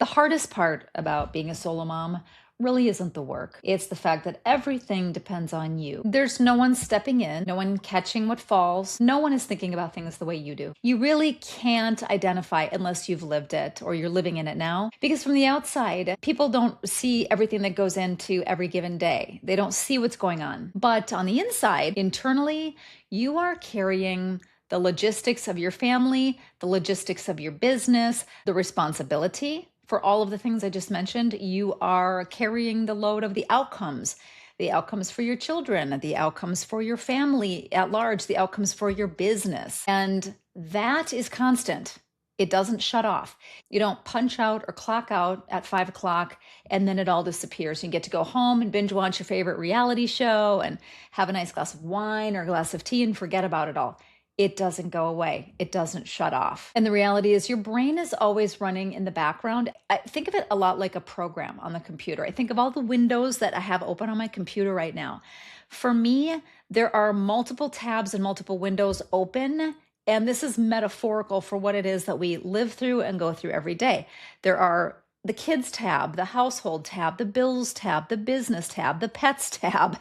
The hardest part about being a solo mom really isn't the work. It's the fact that everything depends on you. There's no one stepping in, no one catching what falls, no one is thinking about things the way you do. You really can't identify unless you've lived it or you're living in it now. Because from the outside, people don't see everything that goes into every given day. They don't see what's going on. But on the inside, internally, you are carrying the logistics of your family, the logistics of your business, the responsibility for all of the things I just mentioned. You are carrying the load of the outcomes for your children, the outcomes for your family at large, the outcomes for your business. And that is constant. It doesn't shut off. You don't punch out or clock out at 5 o'clock and then it all disappears. You get to go home and binge watch your favorite reality show and have a nice glass of wine or a glass of tea and forget about it all. It doesn't go away. It doesn't shut off. And the reality is your brain is always running in the background. I think of it a lot like a program on the computer. I think of all the windows that I have open on my computer right now. For me, there are multiple tabs and multiple windows open. And this is metaphorical for what it is that we live through and go through every day. There are the kids tab, the household tab, the bills tab, the business tab, the pets tab,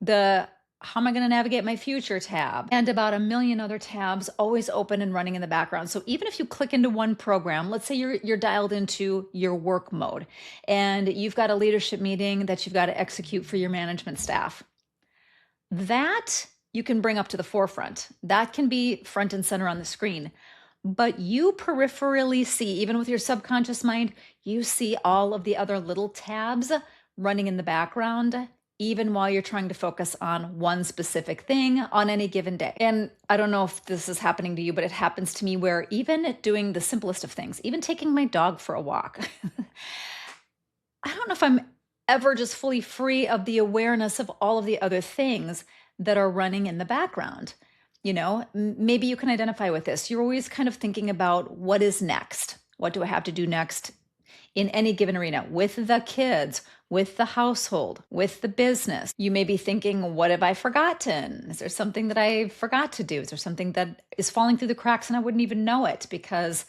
the how am I going to navigate my future tab, and about a million other tabs always open and running in the background. So even if you click into one program, let's say you're dialed into your work mode and you've got a leadership meeting that you've got to execute for your management staff, that you can bring up to the forefront. That can be front and center on the screen. But you peripherally see, even with your subconscious mind, you see all of the other little tabs running in the background, even while you're trying to focus on one specific thing on any given day. And I don't know if this is happening to you, but it happens to me where even doing the simplest of things, even taking my dog for a walk, I don't know if I'm ever just fully free of the awareness of all of the other things that are running in the background. Maybe you can identify with this. You're always kind of thinking about what is next. What do I have to do next in any given arena with the kids, with the household, with the business? You may be thinking, what have I forgotten? Is there something that I forgot to do? Is there something that is falling through the cracks and I wouldn't even know it because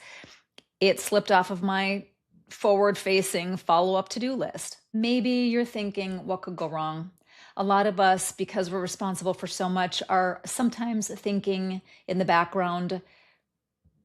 it slipped off of my forward-facing follow-up to-do list? Maybe you're thinking, what could go wrong? A lot of us, because we're responsible for so much, are sometimes thinking in the background,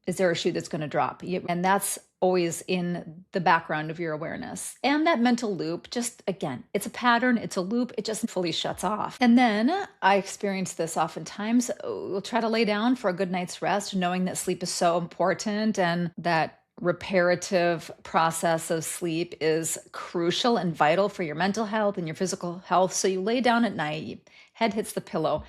is there a shoe that's going to drop? And that's always in the background of your awareness. And that mental loop, just again, it's a pattern, it's a loop, it just fully shuts off. And then I experience this oftentimes. We'll try to lay down for a good night's rest, knowing that sleep is so important and that reparative process of sleep is crucial and vital for your mental health and your physical health. So you lay down at night, your head hits the pillow,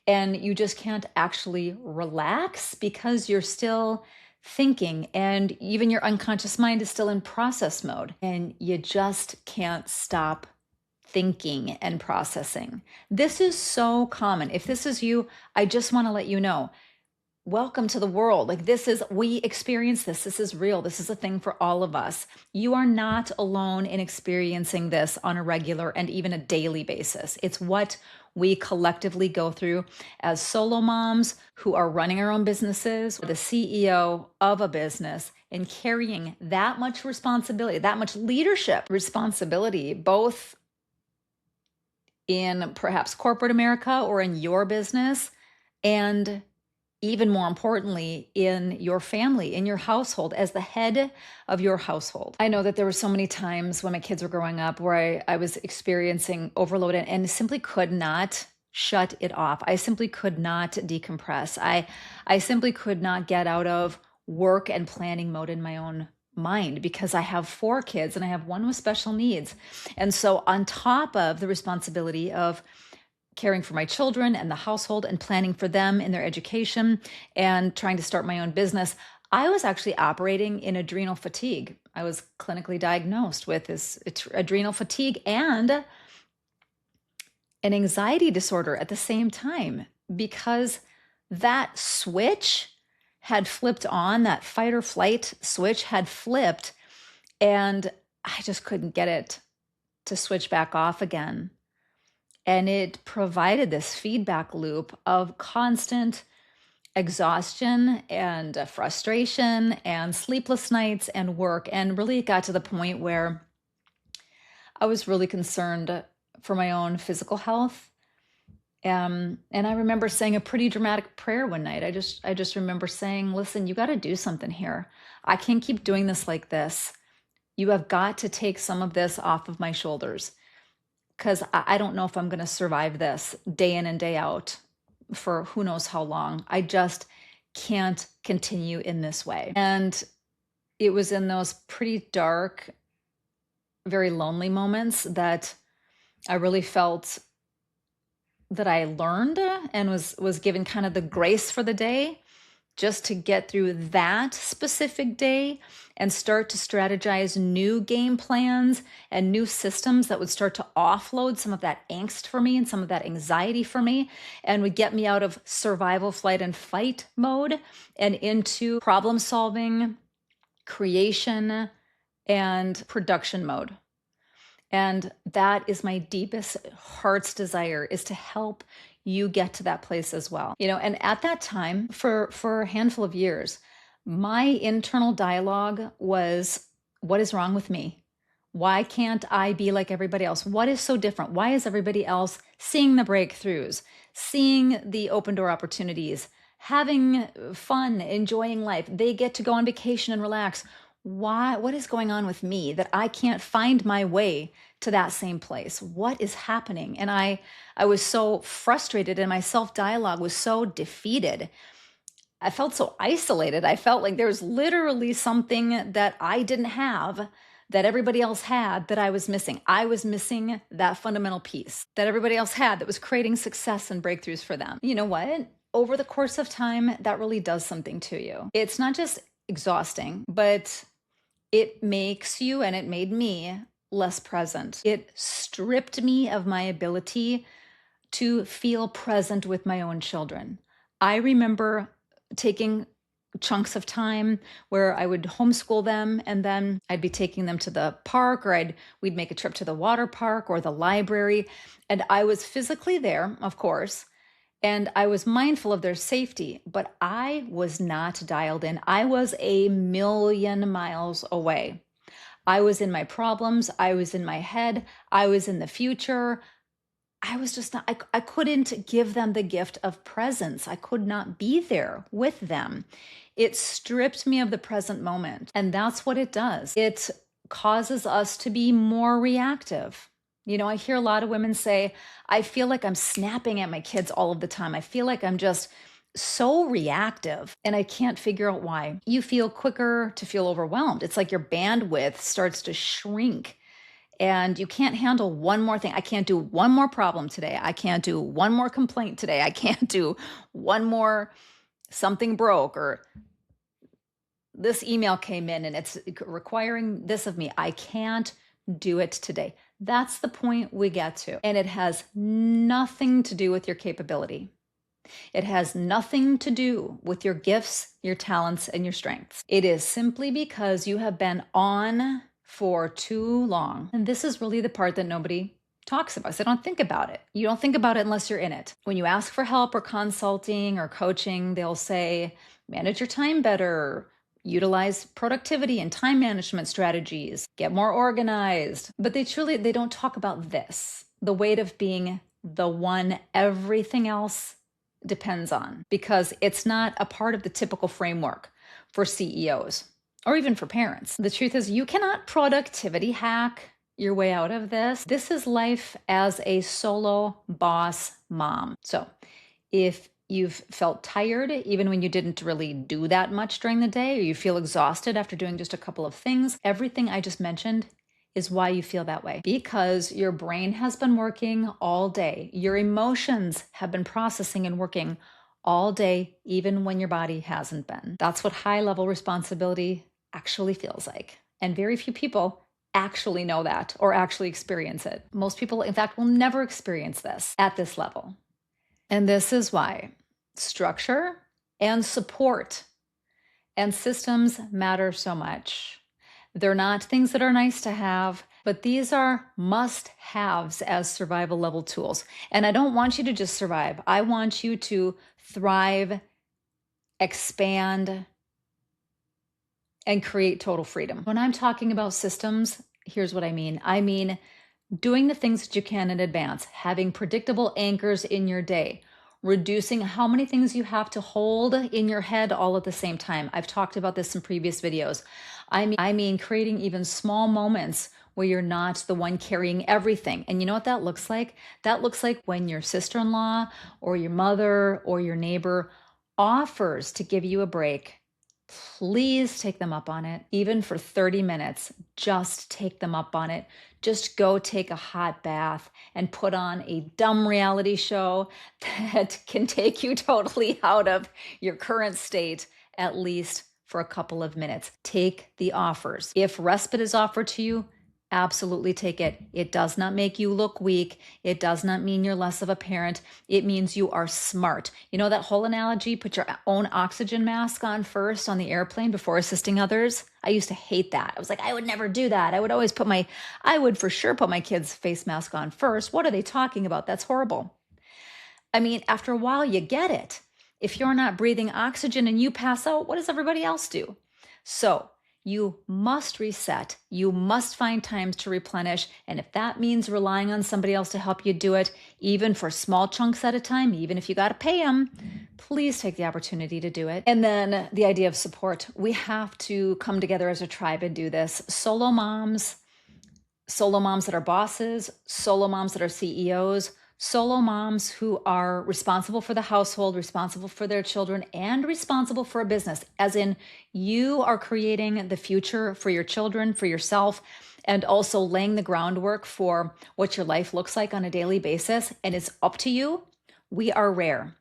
and you just can't actually relax because you're still thinking, and even your unconscious mind is still in process mode, and you just can't stop thinking and processing. This is so common. If this is you, I just want to let you know, welcome to the world. We experience this. This is real. This is a thing for all of us. You are not alone in experiencing this on a regular and even a daily basis. It's what we collectively go through as solo moms who are running our own businesses, the CEO of a business, and carrying that much responsibility, that much leadership responsibility, both in perhaps corporate America or in your business, and even more importantly, in your family, in your household, as the head of your household. I know that there were so many times when my kids were growing up where I was experiencing overload and simply could not shut it off. I simply could not decompress. I simply could not get out of work and planning mode in my own mind because I have 4 kids and I have one with special needs. And so on top of the responsibility of caring for my children and the household and planning for them in their education and trying to start my own business, I was actually operating in adrenal fatigue. I was clinically diagnosed with this adrenal fatigue and an anxiety disorder at the same time because that switch had flipped on, that fight or flight switch had flipped, and I just couldn't get it to switch back off again. And it provided this feedback loop of constant exhaustion and frustration and sleepless nights and work. And really, it got to the point where I was really concerned for my own physical health. And I remember saying a pretty dramatic prayer one night. I just remember saying, listen, you got to do something here. I can't keep doing this like this. You have got to take some of this off of my shoulders because I don't know if I'm going to survive this day in and day out for who knows how long. I just can't continue in this way. And it was in those pretty dark, very lonely moments that I really felt that I learned and was given kind of the grace for the day just to get through that specific day and start to strategize new game plans and new systems that would start to offload some of that angst for me and some of that anxiety for me and would get me out of survival, flight, and fight mode and into problem solving, creation, and production mode. And that is my deepest heart's desire, is to help you get to that place as well. And at that time, for a handful of years, my internal dialogue was, what is wrong with me? Why can't I be like everybody else? What is so different? Why is everybody else seeing the breakthroughs, seeing the open door opportunities, having fun, enjoying life? They get to go on vacation and relax. Why? What is going on with me that I can't find my way to that same place? What is happening? And I was so frustrated, and my self-dialogue was so defeated. I felt so isolated. I felt like there was literally something that I didn't have that everybody else had that I was missing. I was missing that fundamental piece that everybody else had that was creating success and breakthroughs for them. You know what? Over the course of time, that really does something to you. It's not just exhausting, but it makes you, and it made me, less present. It stripped me of my ability to feel present with my own children. I remember taking chunks of time where I would homeschool them, and then I'd be taking them to the park, or we'd make a trip to the water park or the library, and I was physically there, of course, and I was mindful of their safety, but I was not dialed in. I was a million miles away. I was in my problems. I was in my head. I was in the future. I was just not, I couldn't give them the gift of presence. I could not be there with them. It stripped me of the present moment. And that's what it does. It causes us to be more reactive. I hear a lot of women say, I feel like I'm snapping at my kids all of the time. I feel like I'm just so reactive, and I can't figure out why. You feel quicker to feel overwhelmed. It's like your bandwidth starts to shrink and you can't handle one more thing. I can't do one more problem today. I can't do one more complaint today. I can't do one more something broke, or this email came in and it's requiring this of me. I can't do it today. That's the point we get to. And it has nothing to do with your capability. It has nothing to do with your gifts, your talents, and your strengths. It is simply because you have been on for too long. And this is really the part that nobody talks about. So they don't think about it. You don't think about it unless you're in it. When you ask for help or consulting or coaching, they'll say, manage your time better, utilize productivity and time management strategies, get more organized. But they don't talk about this, the weight of being the one everything else depends on, because it's not a part of the typical framework for CEOs or even for parents. The truth is, you cannot productivity hack your way out of this. This is life as a solo boss mom. So if you've felt tired, even when you didn't really do that much during the day, or you feel exhausted after doing just a couple of things, everything I just mentioned is why you feel that way. Because your brain has been working all day. Your emotions have been processing and working all day, even when your body hasn't been. That's what high-level responsibility actually feels like. And very few people actually know that or actually experience it. Most people, in fact, will never experience this at this level. And this is why structure and support and systems matter so much. They're not things that are nice to have, but these are must-haves as survival level tools. And I don't want you to just survive. I want you to thrive expand, and create total freedom. When I'm talking about systems, here's what I mean. I mean, doing the things that you can in advance, having predictable anchors in your day, reducing how many things you have to hold in your head all at the same time. I've talked about this in previous videos. I mean creating even small moments where you're not the one carrying everything. And you know what that looks like? That looks like when your sister-in-law or your mother or your neighbor offers to give you a break. Please take them up on it, even for 30 minutes. Just take them up on it. Just go take a hot bath and put on a dumb reality show that can take you totally out of your current state, at least for a couple of minutes. Take the offers. If respite is offered to you, absolutely take it. It does not make you look weak. It does not mean you're less of a parent. It means you are smart. You know that whole analogy, put your own oxygen mask on first on the airplane before assisting others? I used to hate that. I was like, I would never do that. I would for sure put my kid's face mask on first. What are they talking about? That's horrible. I mean, after a while, you get it. If you're not breathing oxygen and you pass out, what does everybody else do? So you must reset. You must find times to replenish. And if that means relying on somebody else to help you do it, even for small chunks at a time, even if you got to pay them, please take the opportunity to do it. And then the idea of support. We have to come together as a tribe and do this. Solo moms that are bosses, solo moms that are CEOs, solo moms who are responsible for the household, responsible for their children, and responsible for a business, as in you are creating the future for your children, for yourself, and also laying the groundwork for what your life looks like on a daily basis, and it's up to you. We are rare.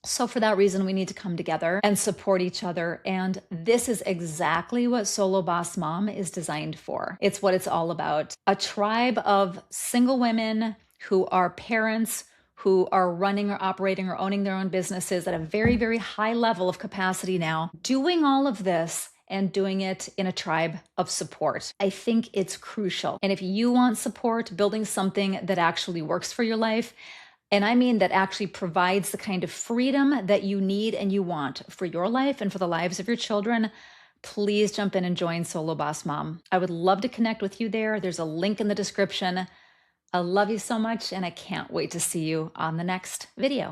So for that reason, we need to come together and support each other. And this is exactly what Solo Boss Mom is designed for. It's what it's all about. A tribe of single women who are parents, who are running or operating or owning their own businesses at a very, very high level of capacity now, doing all of this and doing it in a tribe of support. I think it's crucial. And if you want support, building something that actually works for your life, and I mean that actually provides the kind of freedom that you need and you want for your life and for the lives of your children, please jump in and join Solo Boss Mom. I would love to connect with you there. There's a link in the description. I love you so much, and I can't wait to see you on the next video.